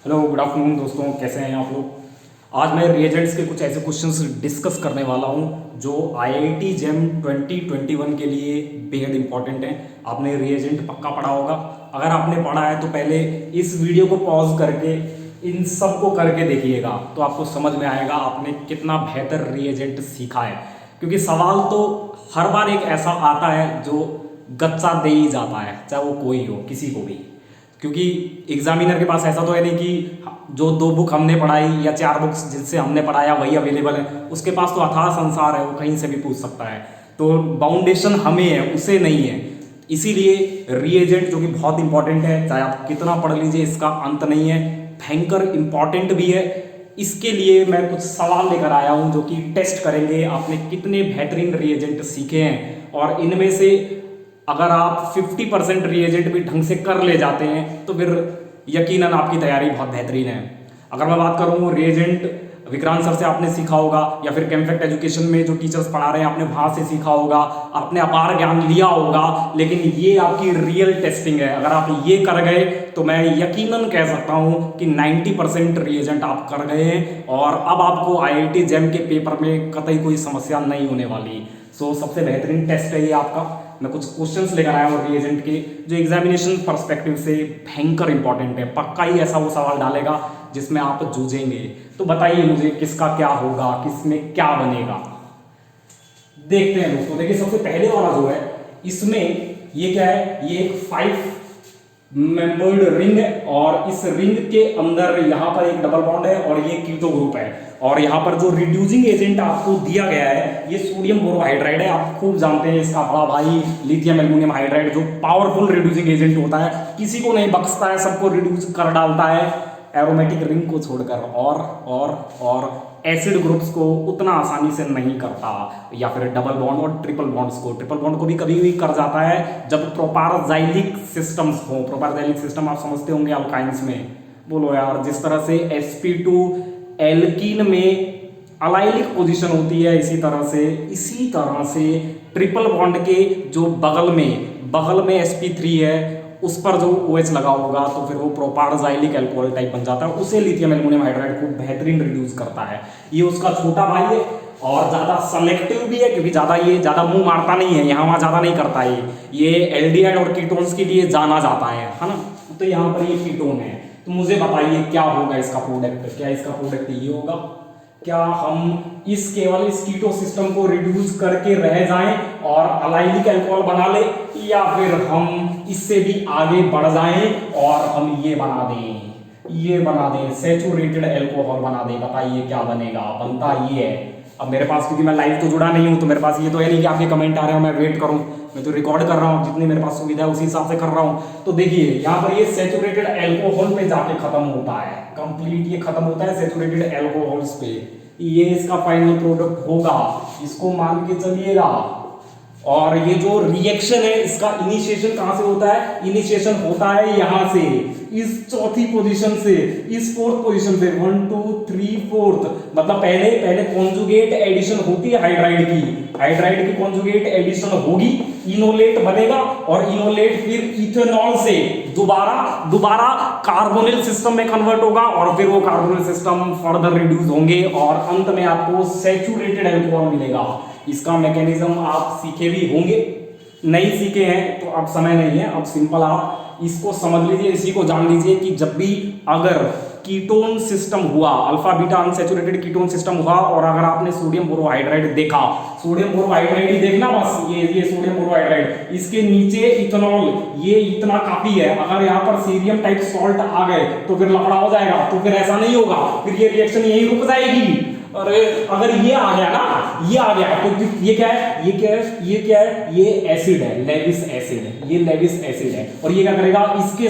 Hello good afternoon दोस्तों, कैसे हैं आप लोग। आज मैं रिएजेंट्स के कुछ ऐसे क्वेश्चंस डिस्कस करने वाला हूं जो आईआईटी जेम 2021 के लिए बेहद इंपॉर्टेंट हैं। आपने रिएजेंट पक्का पढ़ा होगा। अगर आपने पढ़ा है तो पहले इस वीडियो को पॉज करके इन सब को करके देखिएगा तो आपको समझ में आएगा आपने कितना बेहतर रिएजेंट सीखा है। क्योंकि सवाल तो हर बार एक ऐसा आता है जो गच्चा दे ही जाता है, चाहे वो कोई हो, किसी को भी। क्योंकि एग्जामिनर के पास ऐसा तो है नहीं कि जो 2 बुक हमने पढ़ाई या 4 बुक्स जिससे हमने पढ़ाया वही अवेलेबल है। उसके पास तो अथाह संसार है, वो कहीं से भी पूछ सकता है। तो बाउंडेशन हमें है, उसे नहीं है। इसीलिए रिएजेंट जो कि बहुत इंपॉर्टेंट है, चाहे आप कितना पढ़ लीजिए इसका अंत नहीं है, भयंकर इंपॉर्टेंट भी है। इसके लिए मैं कुछ सवाल लेकर आया हूं जो कि टेस्ट करेंगे आपने कितने बेहतरीन रिएजेंट सीखे हैं। और इनमें से अगर आप 50% रिएजेंट भी ढंग से कर ले जाते हैं तो फिर यकीनन आपकी तैयारी बहुत बेहतरीन है। अगर मैं बात करूं रिएजेंट विक्रांत सर से आपने सीखा होगा, या फिर केमफेक्ट एजुकेशन में जो टीचर्स पढ़ा रहे हैं आपने वहां से सीखा होगा, आपने अपार ज्ञान लिया होगा। लेकिन ये आपकी रियल टेस्टिंग है। अगर आप ये कर गए तो मैं यकीनन कह सकता हूं कि 90% रिएजेंट आप कर गए हैं और अब आपको आईआईटी जेम के पेपर में कतई कोई समस्या नहीं होने वाली। सो सबसे बेहतरीन टेस्ट है ये आपका। मैं कुछ क्वेश्चंस लेकर आया हूँ रिएजेंट के जो एग्जामिनेशन पर्सपेक्टिव से भयंकर इंपॉर्टेंट है। पक्का ही ऐसा वो सवाल डालेगा जिसमें आप जूझेंगे। तो बताइए मुझे किसका क्या होगा, किसमें क्या बनेगा। देखते हैं दोस्तों। देखिए सबसे पहले वाला जो है इसमें ये क्या है, ये एक 5 मेंबर्ड रिंग है और इस रिंग के अंदर यहाँ पर एक डबल बॉन्ड है और ये कीटो ग्रुप है। और यहाँ पर जो रिड्यूसिंग एजेंट आपको दिया गया है ये सोडियम बोरोहाइड्राइड है। आप खूब जानते हैं इसका बड़ा भाई लिथियम एल्युमिनियम हाइड्राइड जो पावरफुल रिड्यूसिंग एजेंट होता है, किसी को नहीं बख्शता है, सबको रिड्यूस कर डालता है एरोमेटिक रिंग को छोड़कर। और एसिड ग्रुप्स को उतना आसानी से नहीं करता, या फिर डबल बॉन्ड और ट्रिपल बॉन्ड्स को, ट्रिपल बॉन्ड को भी कभी भी कर जाता है जब प्रोपारजाइलिक सिस्टम्स हो। प्रोपारजाइलिक सिस्टम आप समझते होंगे अल्काइंस में। बोलो यार, जिस तरह से sp2 एल्कीन में अलाइलिक पोजीशन होती है इसी तरह से ट्रिपल बॉन्ड के जो बगल में sp3 है उस पर जो OH लगा होगा तो फिर वो प्रोपारजाइलिक अल्कोहल टाइप बन जाता है। उसे लिथियम एल्युमिनियम हाइड्राइड को बेहतरीन रिड्यूस करता है। ये उसका छोटा भाई है और ज्यादा सेलेक्टिव भी है क्योंकि ज्यादा मुंह मारता नहीं है, यहाँ वहां ज्यादा नहीं करता है। ये एल्डिहाइड और कीटोन्स के लिए जाना जाता है ना। तो यहाँ पर ये कीटोन है। तो मुझे बताइए क्या होगा इसका प्रोडक्ट। क्या इसका प्रोडक्ट ये होगा? क्या हम केवल इस कीटो सिस्टम को रिड्यूस करके रह जाएं और अलाइलिक अल्कोहल बना ले, या फिर हम इससे भी आगे बढ़ जाएं और हम ये बना दें सैचुरेटेड अल्कोहल बना दें। बताइए क्या बनेगा? बनता ये है। अब मेरे पास, क्योंकि मैं लाइव तो जुड़ा नहीं हूं तो मेरे पास ये तो है नहीं कि आपके कमेंट आ रहे हो मैं वेट करूं। मैं तो रिकॉर्ड कर रहा हूं, जितनी मेरे पास सुविधा है उसी हिसाब से कर रहा हूं। तो देखिए यहाँ पर ये सैचुरेटेड अल्कोहल पे जाके खत्म होता है, कंप्लीट ये खत्म होता है सैचुरेटेड अल्कोहल्स पे। ये इसका फाइनल प्रोडक्ट होगा, इसको मान के चलिएगा। और ये जो रिएक्शन है इसका इनिशिएशन कहां से होता है? इनिशिएशन होता है यहां से, इस चौथी पोजीशन से, इस 4th पोजीशन से। 1 2 3 4th मतलब पहले कॉन्जुगेट एडिशन होती है हाइड्राइड की कॉन्जुगेट एडिशन होगी, इनोलेट बनेगा और इनोलेट फिर इथेनॉल से दोबारा कार्बोनिल सिस्टम में कन्वर्ट होगा और फिर वो कार्बोनिल सिस्टम फर्दर रिड्यूस होंगे और अंत में आपको सैचुरेटेड अल्कोहल मिलेगा। इसका मैकेनिज्म आप सीखे भी होंगे, नहीं सीखे हैं तो अब समय नहीं है। अब सिंपल आप इसको समझ लीजिए, इसी को जान लीजिए कि जब भी अगर कीटोन सिस्टम हुआ, alpha beta unsaturated ketone system हुआ और अगर आपने सोडियम बोरोहाइड्राइड देखा, सोडियम बोरोहाइड्राइड ही देखना बस, ये सोडियम बोरोहाइड्राइड, इसके नीचे इथेनॉल, ये इतना काफी है। अगर यहाँ पर सीरियम टाइप सॉल्ट आ गए तो फिर लफड़ा हो जाएगा, तो फिर ऐसा नहीं होगा, फिर ये रिएक्शन यही रुक जाएगी। और अगर ये आ गया ना, ये आ गया तो ये क्या है? ये एसिड है, लेविस एसिड है। ये लेविस एसिड है और ये क्या करेगा? इसके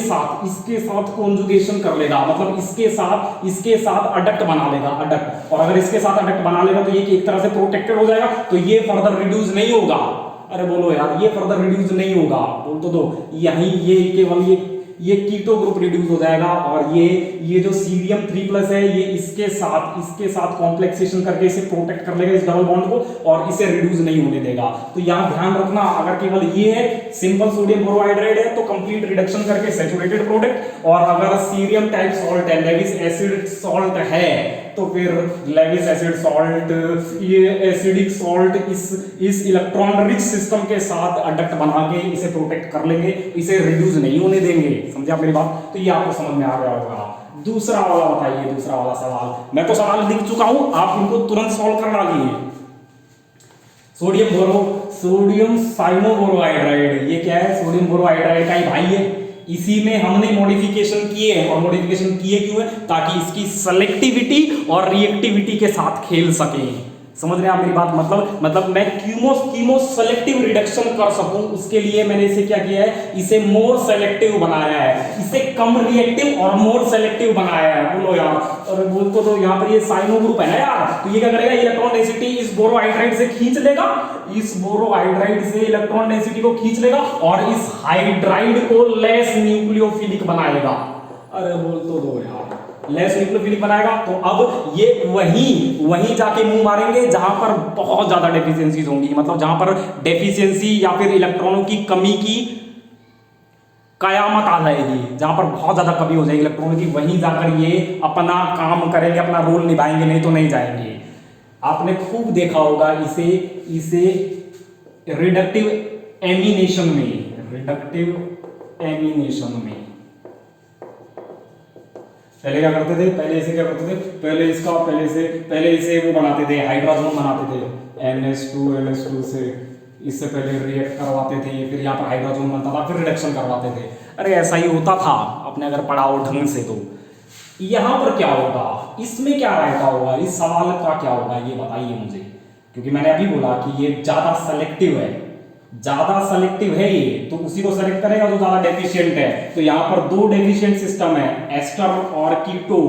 साथ कॉन्जुगेशन कर लेगा, मतलब इसके साथ अडक्ट बना लेगा, अडक्ट। और अगर इसके साथ अडक्ट बना लेगा तो ये एक तरह से प्रोटेक्टेड हो जाएगा, तो ये फर्दर रिड्यूस नहीं होगा। अरे बोलो यार, ये फर्दर रिड्यूस नहीं होगा, बोल तो दो। यही ये केवल ये कीटो ग्रुप रिड्यूस हो जाएगा और ये जो सीरियम 3+ है ये इसके साथ कॉम्प्लेक्सेशन करके इसे प्रोटेक्ट कर लेगा इस डबल बॉन्ड को और इसे रिड्यूस नहीं होने देगा। तो यहां ध्यान रखना, अगर केवल ये है सिंपल सोडियम बोरोहाइड्राइड है तो कंप्लीट रिडक्शन करके सैचुरेटेड प्रोडक्ट, और अगर सीरियम टाइप सॉल्ट है, लेविस एसिड सॉल्ट है, तो फिर लेविस एसिड सॉल्ट, ये एसिडिक सॉल्ट इस इलेक्ट्रॉन रिच सिस्टम के साथ अडक्ट बना के इसे प्रोटेक्ट कर लेंगे, इसे रिड्यूस नहीं होने देंगे। समझे आप मेरी बात? तो ये आपको समझ में आ गया होगा। दूसरा वाला बताइए, दूसरा वाला सवाल, मैं तो सवाल लिख चुका हूं, आप इनको तुरंत सॉल्व कर डालिए। सोडियम साइनोबोरोहाइड्राइड, ये क्या है? सोडियम बोरोहाइड्राइड का ही भाई है। इसी में हमने मॉडिफिकेशन किए हैं, और मॉडिफिकेशन किए क्यों है? ताकि इसकी सेलेक्टिविटी और रिएक्टिविटी के साथ खेल सके। समझ रहे हैं आप मेरी बात? मतलब मैं कीमो सेलेक्टिव रिडक्शन कर सकूं, उसके लिए मैंने इसे क्या किया है? इसे मोर सेलेक्टिव बनाया है, इसे कम रिएक्टिव और मोर सेलेक्टिव बनाया है। बोलो यार, और बोल तो यहाँ पर ये साइनो ग्रुप है ना यार, तो ये क्या करेगा? इलेक्ट्रॉन डेंसिटी इस बोरोहाइड्राइड से खींच लेगा, इस बोरोहाइड्राइड से इलेक्ट्रॉन डेंसिटी को खींच लेगा और इस हाइड्राइड को लेस न्यूक्लियोफिलिक बनाएगा। अरे बोल तो दो यार, लेस न्यूक्लियोफिलिक बनाएगा। तो अब ये वहीं जाके मुंह मारेंगे जहां पर बहुत ज्यादा डेफिशिएंसीज होंगी, मतलब जहां पर डेफिशिएंसी या फिर इलेक्ट्रॉनों की कमी की कयामत आ जाएगी, जहां पर बहुत ज्यादा कमी हो जाएगी इलेक्ट्रॉनों की, वहीं जाकर ये अपना काम करेंगे, अपना रोल निभाएंगे, नहीं तो नहीं जाएंगे। आपने खूब देखा होगा इसे रिडक्टिव एमिनेशन में पहले क्या करते थे? पहले इसे वो बनाते थे, हाइड्रोजन बनाते थे, NH2 से इससे पहले रिएक्ट करवाते थे, फिर यहाँ पर हाइड्रोजन बनता था, फिर रिडक्शन करवाते थे। अरे ऐसा ही होता था, आपने अगर पढ़ा हो ढंग से। तो यहाँ पर क्या होगा? इसमें क्या रहता होगा? इस सवाल का क्या होगा ये बताइए मुझे, क्योंकि मैंने अभी बोला कि ये ज्यादा सेलेक्टिव है ये, तो उसी को सेलेक्ट करेगा जो ज्यादा डेफिशिएंट है। तो यहाँ पर दो डेफिशिएंट सिस्टम है, एस्टर और कीटो,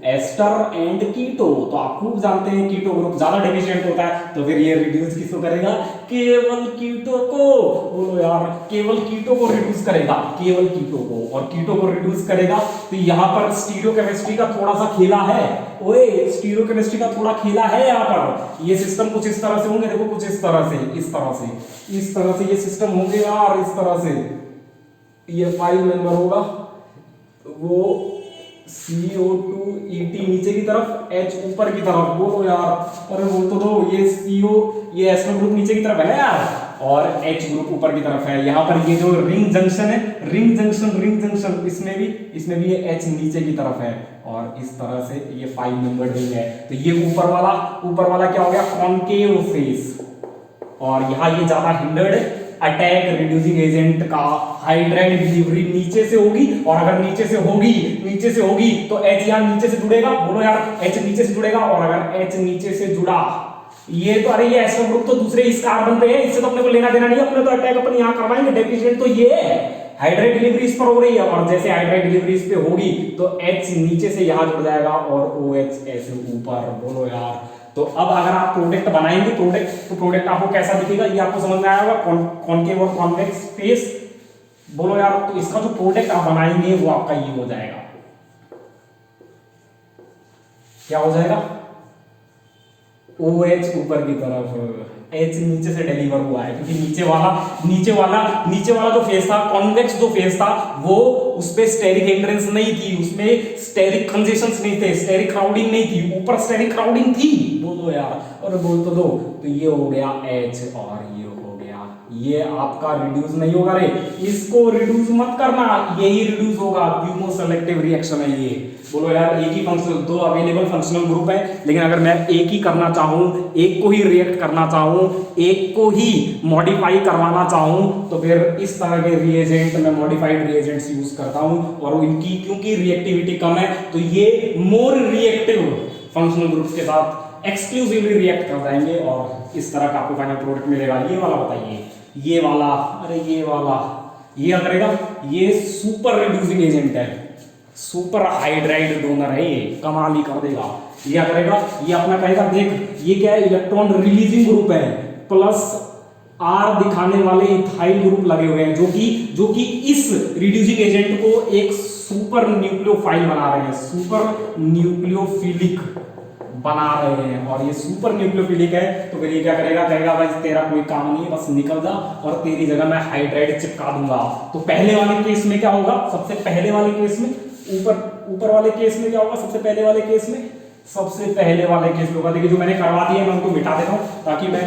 एस्टर एंड कीटो। तो आप खूब जानते हैं कीटो ग्रुप ज्यादा डेफिशिएंट होता है, तो फिर ये रिड्यूस किसको करेगा? केवल कीटो को। बोलो यार, केवल कीटो को रिड्यूस करेगा, केवल कीटो को, और कीटो को रिड्यूस करेगा। तो यहाँ पर स्टीरियोकेमिस्ट्री का थोड़ा सा खेला है, ओए स्टीरियोकेमिस्ट्री का थोड़ा खेला है यहाँ पर। ये सिस्टम कुछ इस तरह से होंगे, देखो कुछ इस तरह से ये सिस्टम होंगे यार, इस तरह से ये 5 मेंबर होगा, वो CO2 ET नीचे की तरफ, H ऊपर की तरफ। बोलो यार, अरे बोल तो दो, ये CO ये एस्टर ग्रुप नीचे की तरफ है ना यार, और H ग्रुप ऊपर की तरफ है। यहाँ पर ये जो रिंग जंक्शन है, रिंग जंक्शन इसमें भी ये H नीचे की तरफ है, और इस तरह से ये 5 मेंबर्ड रिंग है। तो ये ऊपर वाला क्या हो गया? Concave face. और यहाँ ये ज्यादा हिंडर्ड अटैक रिड्यूसिंग एजेंट का हाइड्राइड डिलीवरी नीचे से होगी, और अगर नीचे से होगी तो H यहाँ नीचे से जुड़ेगा। बोलो यार, H नीचे से जुड़ेगा, और अगर H नीचे से जुड़ा, ये तो अरे ये एस्टर ग्रुप तो दूसरे इस कार्बन पे है, इससे तो अपने को लेना देना नहीं, अपने तो अटैक अपन यहाँ करवाएंगे। डेफिशिएंट तो ये है, हाइड्राइड डिलीवरी इस पर हो रही है, और जैसे हाइड्राइड डिलीवरी इस पे होगी तो H नीचे से यहाँ जुड़ जाएगा और OH ऐसे ऊपर। बोलो यार, तो अब अगर आप प्रोडक्ट बनाएंगे, तो प्रोडक्ट आपको कैसा दिखेगा ये आपको समझ में आया होगा, कॉनकेव और कॉन्वेक्स फेस। बोलो यार, तो इसका जो प्रोडक्ट आप बनाएंगे वो आपका ये हो जाएगा, क्या हो जाएगा? OH ऊपर की तरफ, H नीचे से डिलीवर हुआ है, क्योंकि नीचे वाला जो फेस था, कॉन्वेक्स जो फेस था, वो उस पे स्टेरिक हिंड्रेंस नहीं थी, उसमें स्टेरिक कंजेशंस नहीं थे, स्टेरिक क्राउडिंग नहीं थी, ऊपर स्टेरिक क्राउडिंग थी। बोलो यार, और बोल तो दो, तो ये हो गया H, और ये हो गया, ये आपका रिड्यूस नहीं होगा रे, इसको रिड्यूस मत करना, यही रिड्यूस होगा, क्यूमो सेलेक्टिव रिएक्शन है ये। बोलो यार, एक ही फंक्शनल, दो अवेलेबल फंक्शनल ग्रुप है, लेकिन अगर मैं एक ही करना चाहूं, एक को ही रिएक्ट करना चाहूं, एक को ही मॉडिफाई करवाना चाहूं, तो फिर इस तरह के रिएजेंट, मैं मॉडिफाइड रिएजेंट्स यूज करता हूं, और इनकी क्योंकि रिएक्टिविटी कम है, तो ये मोर रिएक्टिव फंक्शनल ग्रुप्स के साथ एक्सक्लूसिवली रिएक्ट कर जाएंगे, और इस तरह का आपको फाइनल प्रोडक्ट मिलेगा। ये वाला बताइए, ये वाला, अरे ये वाला, ये करेगा, ये सुपर रिड्यूसिंग एजेंट है, सुपर हाइड्राइड डोनर है, ये कमाल ही कर देगा। ये क्या करेगा? ये अपना कहेगा, देख ये क्या है? इलेक्ट्रॉन रिलीजिंग ग्रुप है, प्लस R दिखाने वाले इथाइल ग्रुप लगे हुए हैं, जो कि इस रिड्यूसिंग एजेंट को एक सुपर न्यूक्लियोफाइल बना रहे हैं, सुपर न्यूक्लियोफिलिक बना रहे हैं। और ये सुपर न्यूक्लियोफिलिक है तो फिर ये क्या करेगा, कहेगा भाई तेरा कोई काम नहीं है, बस निकल जा और तेरी जगह मैं हाइड्राइड चिपका दूंगा। तो पहले वाले केस में क्या होगा, सबसे पहले वाले केस में ऊपर वाले केस में क्या होगा, सबसे पहले वाले केस में होगा। देखिए जो मैंने करवा दिया मैं उनको मिटा देता हूं ताकि मैं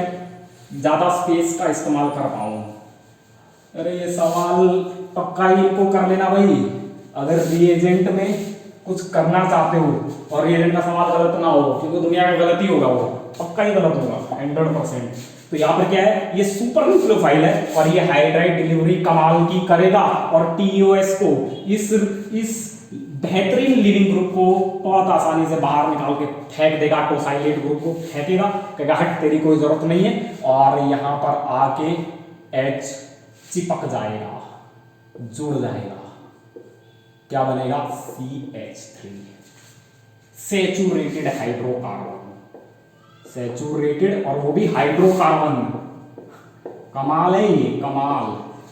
ज्यादा स्पेस का इस्तेमाल कर पाऊं। अरे ये सवाल पक्का ही इनको कर लेना भाई, अगर रिएजेंट में कुछ करना चाहते हो और रिएजेंट का सवाल गलत ना हो, क्योंकि दुनिया में गलत ही होगा, वो पक्का ही गलत होगा 100%। तो यहाँ पर क्या है, ये सुपर न्यूक्लियोफाइल है और ये हाइड्राइड डिलीवरी कमाल की करेगा और TOS को इस बेहतरीन लिविंग ग्रुप को बहुत आसानी से बाहर निकाल के फेंक देगा, टोसाइलेट ग्रुप को फेंकेगा, कहेगा हट तेरी कोई जरूरत नहीं है, और यहाँ पर आके H चिपक जाएगा, जुड़ जाएगा, क्या बनेगा CH3, सैचुरेटेड हाइड्रोकार्बन, सैचुरेटेड और वो भी हाइड्रोकार्बन। कमाल है ये, कमाल।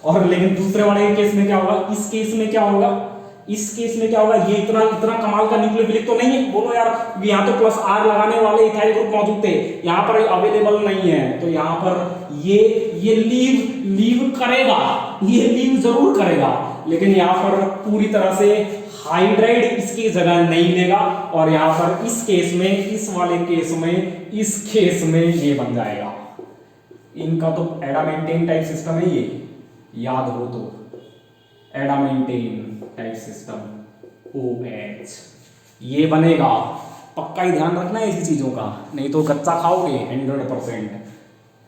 और लेकिन दूसरे वाले केस में क्या होगा, इस केस में क्या होगा, ये इतना कमाल का न्यूक्लियोफिलिक तो नहीं है, बोलो यार, यहाँ तो +R लगाने वाले इथाइल ग्रुप मौजूद थे, यहाँ पर अवेलेबल नहीं है, तो यहाँ पर ये लीव करेगा, ये लीव जरूर करेगा, लेकिन यहाँ पर पूरी तरह से हाइड्राइड इसकी जगह नहीं लेगा, और यहाँ पर इस केस में, इस वाले केस में, इस केस में ये बन जाएगा। इनका तो एडामेंटेन टाइप सिस्टम है ये, याद हो तो, एडामेंटेन टाइप सिस्टम OH ये बनेगा। पक्का ही ध्यान रखना है ऐसी चीजों का, नहीं तो कच्चा खाओगे 100%।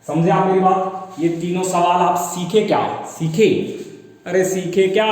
समझे आप मेरी बात? ये तीनों सवाल आप सीखे क्या? अरे सीखे क्या?